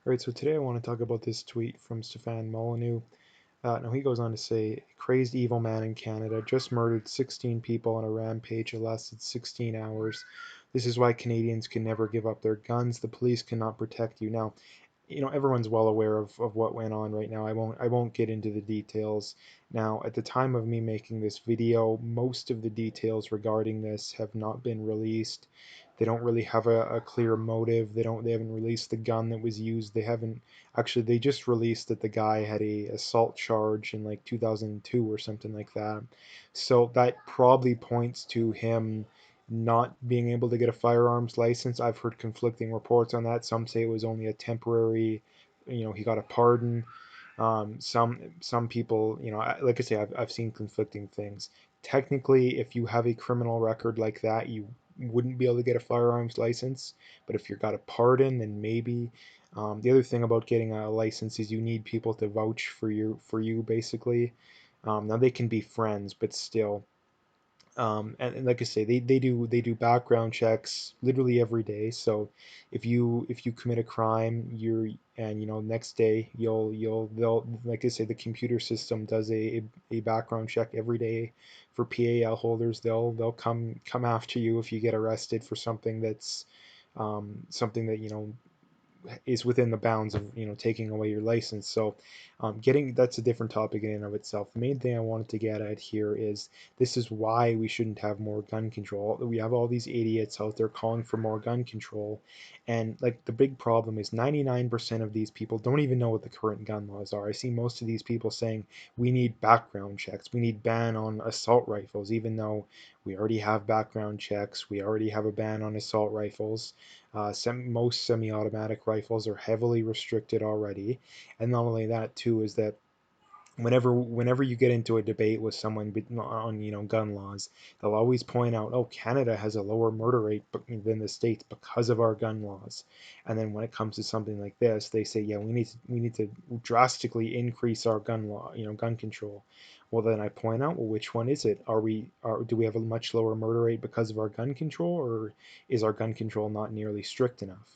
All right, so today I want to talk about this tweet from Stefan Molyneux. Now he goes on to say, a crazed evil man in Canada just murdered 16 people on a rampage that lasted 16 hours. This is why Canadians can never give up their guns. The police cannot protect you. Now, everyone's well aware of what went on right now. I won't get into the details. Now, at the time of me making this video, most of the details regarding this have not been released. They don't really have a clear motive. They haven't released the gun that was used. They haven't actually they just released that the guy had a assault charge in like 2002 or something like that. So that probably points to him not being able to get a firearms license. I've heard conflicting reports on that. Some say it was only a temporary, he got a pardon. Some people, like I say, I've seen conflicting things. Technically, if you have a criminal record like that, you wouldn't be able to get a firearms license. But if you got a pardon, then maybe. The other thing about getting a license is you need people to vouch for you basically. Now they can be friends, but still, and like I say, they do background checks literally every day. So if you commit a crime, and next day they'll, like I say, the computer system does a background check every day for PAL holders. They'll come after you if you get arrested for something that is within the bounds of taking away your license. So getting that's a different topic in and of itself. The main thing I wanted to get at here is this is why we shouldn't have more gun control. We have all these idiots out there calling for more gun control, and like the big problem is 99% of these people don't even know what the current gun laws are. I see most of these people saying we need background checks, we need ban on assault rifles, even though we already have background checks, we already have a ban on assault rifles. Most semi-automatic rifles are heavily restricted already, and not only that too is that whenever you get into a debate with someone on gun laws, they'll always point out, oh, Canada has a lower murder rate than the states because of our gun laws. And then when it comes to something like this, they say, yeah, we need to drastically increase our gun law, gun control. Well, then I point out, well, which one is it? Do we have a much lower murder rate because of our gun control, or is our gun control not nearly strict enough?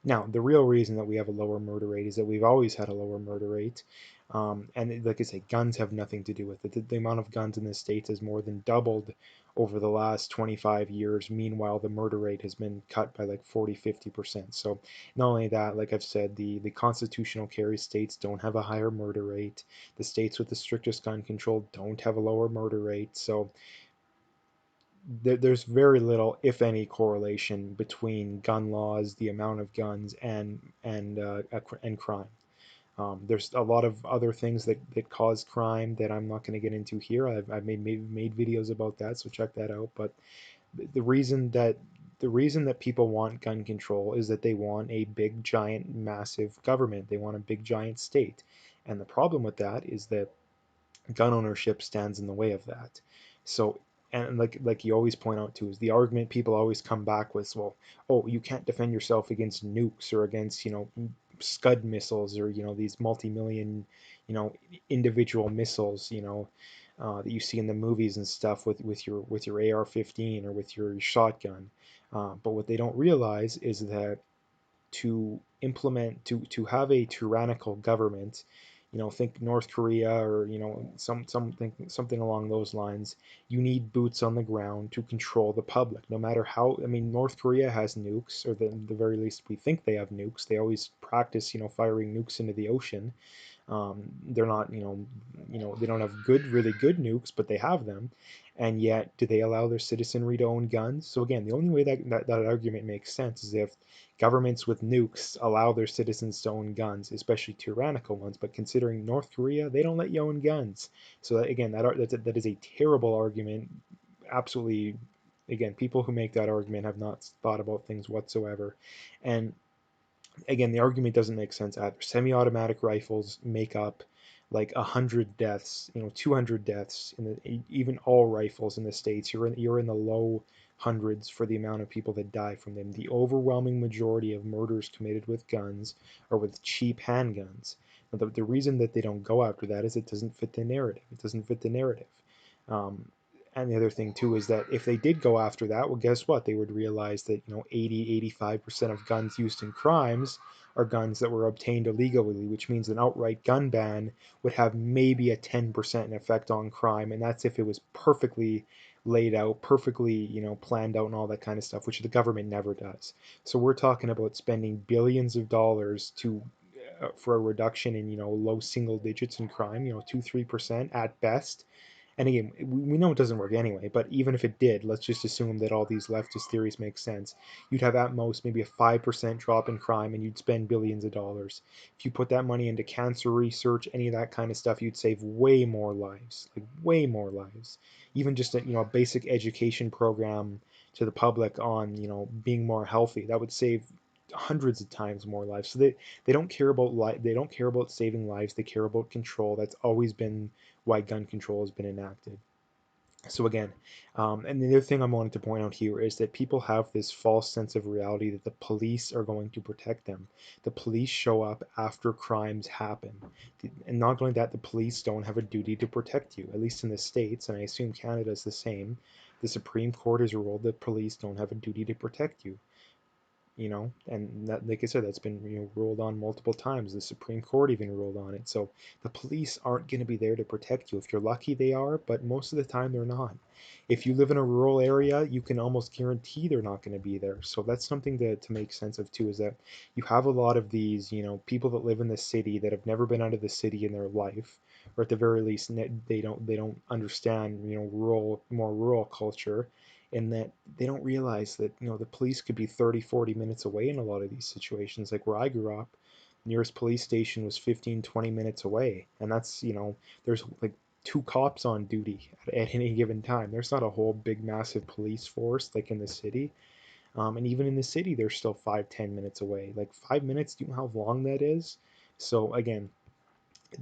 Now, the real reason that we have a lower murder rate is that we've always had a lower murder rate. And like I say, guns have nothing to do with it. The amount of guns in the States has more than doubled over the last 25 years. Meanwhile, the murder rate has been cut by like 40, 50%. So not only that, like I've said, the constitutional carry states don't have a higher murder rate. The states with the strictest gun control don't have a lower murder rate. So there's very little, if any, correlation between gun laws, the amount of guns, and crime. There's a lot of other things that cause crime that I'm not going to get into here. I've made videos about that, so check that out. But the reason that the reason that people want gun control is that they want a big, giant, massive government. They want a big, giant state. And the problem with that is that gun ownership stands in the way of that. So, and like you always point out too, is the argument people always come back with, well, oh, you can't defend yourself against nukes or against, Scud missiles, or these multi-million, individual missiles, that you see in the movies and stuff with your AR-15 or with your shotgun. But what they don't realize is that to have a tyrannical government, think North Korea, or something along those lines. You need boots on the ground to control the public. No matter how, I mean, North Korea has nukes, or the very least we think they have nukes. They always practice, firing nukes into the ocean. They're not, they don't have really good nukes, but they have them. And yet, do they allow their citizenry to own guns? So again, the only way that argument makes sense is if governments with nukes allow their citizens to own guns, especially tyrannical ones. But considering North Korea, they don't let you own guns. So that, again, that is a terrible argument. Absolutely, again, people who make that argument have not thought about things whatsoever. And again, the argument doesn't make sense either. Semi-automatic rifles make up like 100 deaths, 200 deaths in even all rifles in the states. You're in the low hundreds for the amount of people that die from them. The overwhelming majority of murders committed with guns are with cheap handguns. Now, the reason that they don't go after that is it doesn't fit the narrative. It doesn't fit the narrative. Um, And the other thing too is that if they did go after that, well, guess what? They would realize that 80-85% of guns used in crimes are guns that were obtained illegally, which means an outright gun ban would have maybe a 10% effect on crime, and that's if it was perfectly laid out, perfectly planned out, and all that kind of stuff, which the government never does. So we're talking about spending billions of dollars to for a reduction in low single digits in crime, 2-3% at best. And again, we know it doesn't work anyway, but even if it did, let's just assume that all these leftist theories make sense. You'd have at most maybe a 5% drop in crime and you'd spend billions of dollars. If you put that money into cancer research, any of that kind of stuff, you'd save way more lives, like way more lives. Even just a basic education program to the public on being more healthy, that would save hundreds of times more lives. So they don't care about they don't care about saving lives, they care about control. That's always been why gun control has been enacted. So again, and the other thing I wanted to point out here is that people have this false sense of reality that the police are going to protect them. The police show up after crimes happen. And not only that, the police don't have a duty to protect you, at least in the States, and I assume Canada is the same. The Supreme Court has ruled that police don't have a duty to protect you. And that, like I said, that's been ruled on multiple times. The Supreme Court even ruled on it. So the police aren't going to be there to protect you. If you're lucky, they are, but most of the time they're not. If you live in a rural area, you can almost guarantee they're not going to be there. So that's something to make sense of too, is that you have a lot of these, people that live in the city that have never been out of the city in their life, or at the very least, they don't understand, more rural culture, and that they don't realize that the police could be 30-40 minutes away in a lot of these situations. Like where I grew up, nearest police station was 15-20 minutes away, and that's there's like two cops on duty at any given time. There's not a whole big massive police force like in the city. And even in the city they're still 5-10 minutes away. Like 5 minutes, do you know how long that is? So again,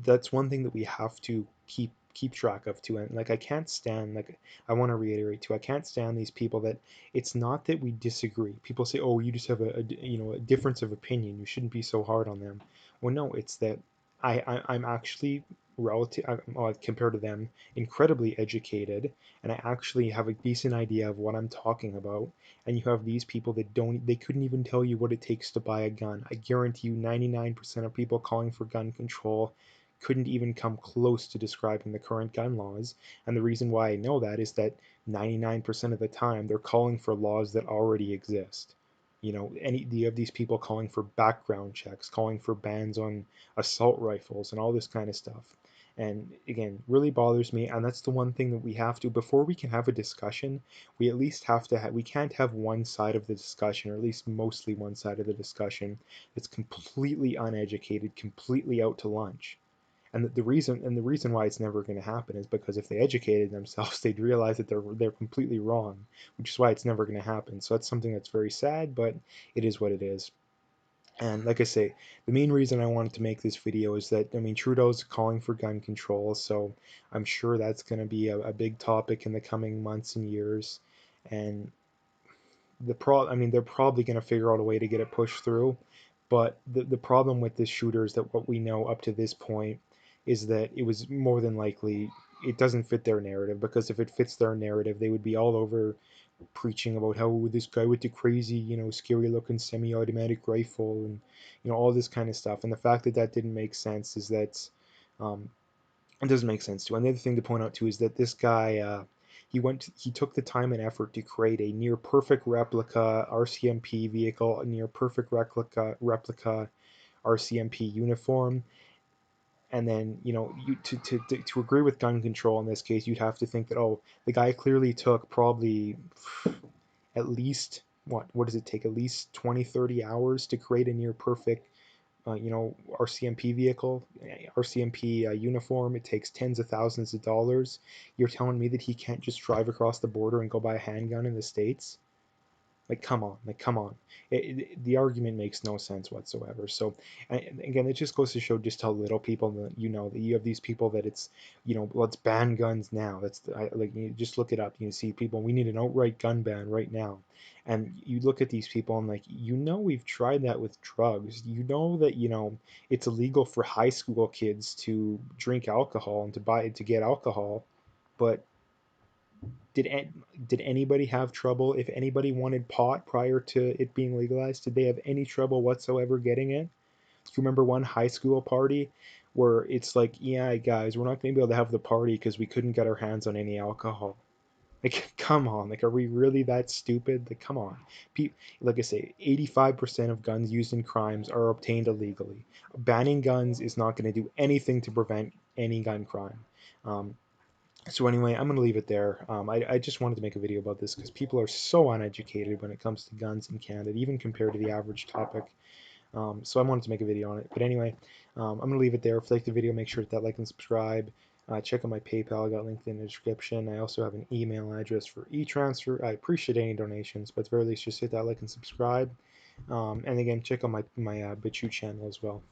that's one thing that we have to keep track of too. And like I can't stand, like I want to reiterate too, I can't stand these people that it's not that we disagree. People say, oh, you just have a difference of opinion, you shouldn't be so hard on them. Well, no, it's that I'm actually relative, compared to them, incredibly educated, and I actually have a decent idea of what I'm talking about. And you have these people that they couldn't even tell you what it takes to buy a gun. I guarantee you 99% of people calling for gun control couldn't even come close to describing the current gun laws. And the reason why I know that is that 99% of the time they're calling for laws that already exist. You have these people calling for background checks, calling for bans on assault rifles and all this kind of stuff. And again, really bothers me. And that's the one thing that we have to, before we can have a discussion, we at least have to we can't have one side of the discussion, or at least mostly one side of the discussion, that's completely uneducated, completely out to lunch. And the reason why it's never going to happen is because if they educated themselves, they'd realize that they're completely wrong, which is why it's never going to happen. So that's something that's very sad, but it is what it is. And like I say, the main reason I wanted to make this video is that, I mean, Trudeau's calling for gun control, so I'm sure that's going to be a big topic in the coming months and years. And I mean, they're probably going to figure out a way to get it pushed through. But the problem with this shooter is that what we know up to this point is that it was more than likely, it doesn't fit their narrative, because if it fits their narrative, they would be all over preaching about how this guy with the crazy, scary looking semi-automatic rifle, and all this kind of stuff. And the fact that that didn't make sense is that um, it doesn't make sense too. And the other thing to point out too is that this guy, he took the time and effort to create a near perfect replica RCMP vehicle, a near perfect replica RCMP uniform. And then to agree with gun control in this case, you'd have to think that, oh, the guy clearly took probably at least, what does it take, at least 20-30 hours to create a near perfect RCMP vehicle, RCMP uniform. It takes tens of thousands of dollars. You're telling me that he can't just drive across the border and go buy a handgun in the States? Like, come on, the argument makes no sense whatsoever. So, and again, it just goes to show just how little people that that you have these people that it's let's ban guns now. Like, you just look it up. You see people, we need an outright gun ban right now. And you look at these people and, like, we've tried that with drugs. That it's illegal for high school kids to drink alcohol and to get alcohol, but Did did anybody have trouble? If anybody wanted pot prior to it being legalized, did they have any trouble whatsoever getting it? Do you remember one high school party where it's like, yeah, guys, we're not going to be able to have the party because we couldn't get our hands on any alcohol? Like, come on. Like, are we really that stupid? Like, come on. Like I say, 85% of guns used in crimes are obtained illegally. Banning guns is not going to do anything to prevent any gun crime. Um, so anyway, I'm going to leave it there. I just wanted to make a video about this because people are so uneducated when it comes to guns in Canada, even compared to the average topic. So I wanted to make a video on it. But anyway, I'm going to leave it there. If you like the video, make sure to hit that like and subscribe. Check out my PayPal. I got linked in the description. I also have an email address for e-transfer. I appreciate any donations, but at the very least, just hit that like and subscribe. And again, check out my BitChute channel as well.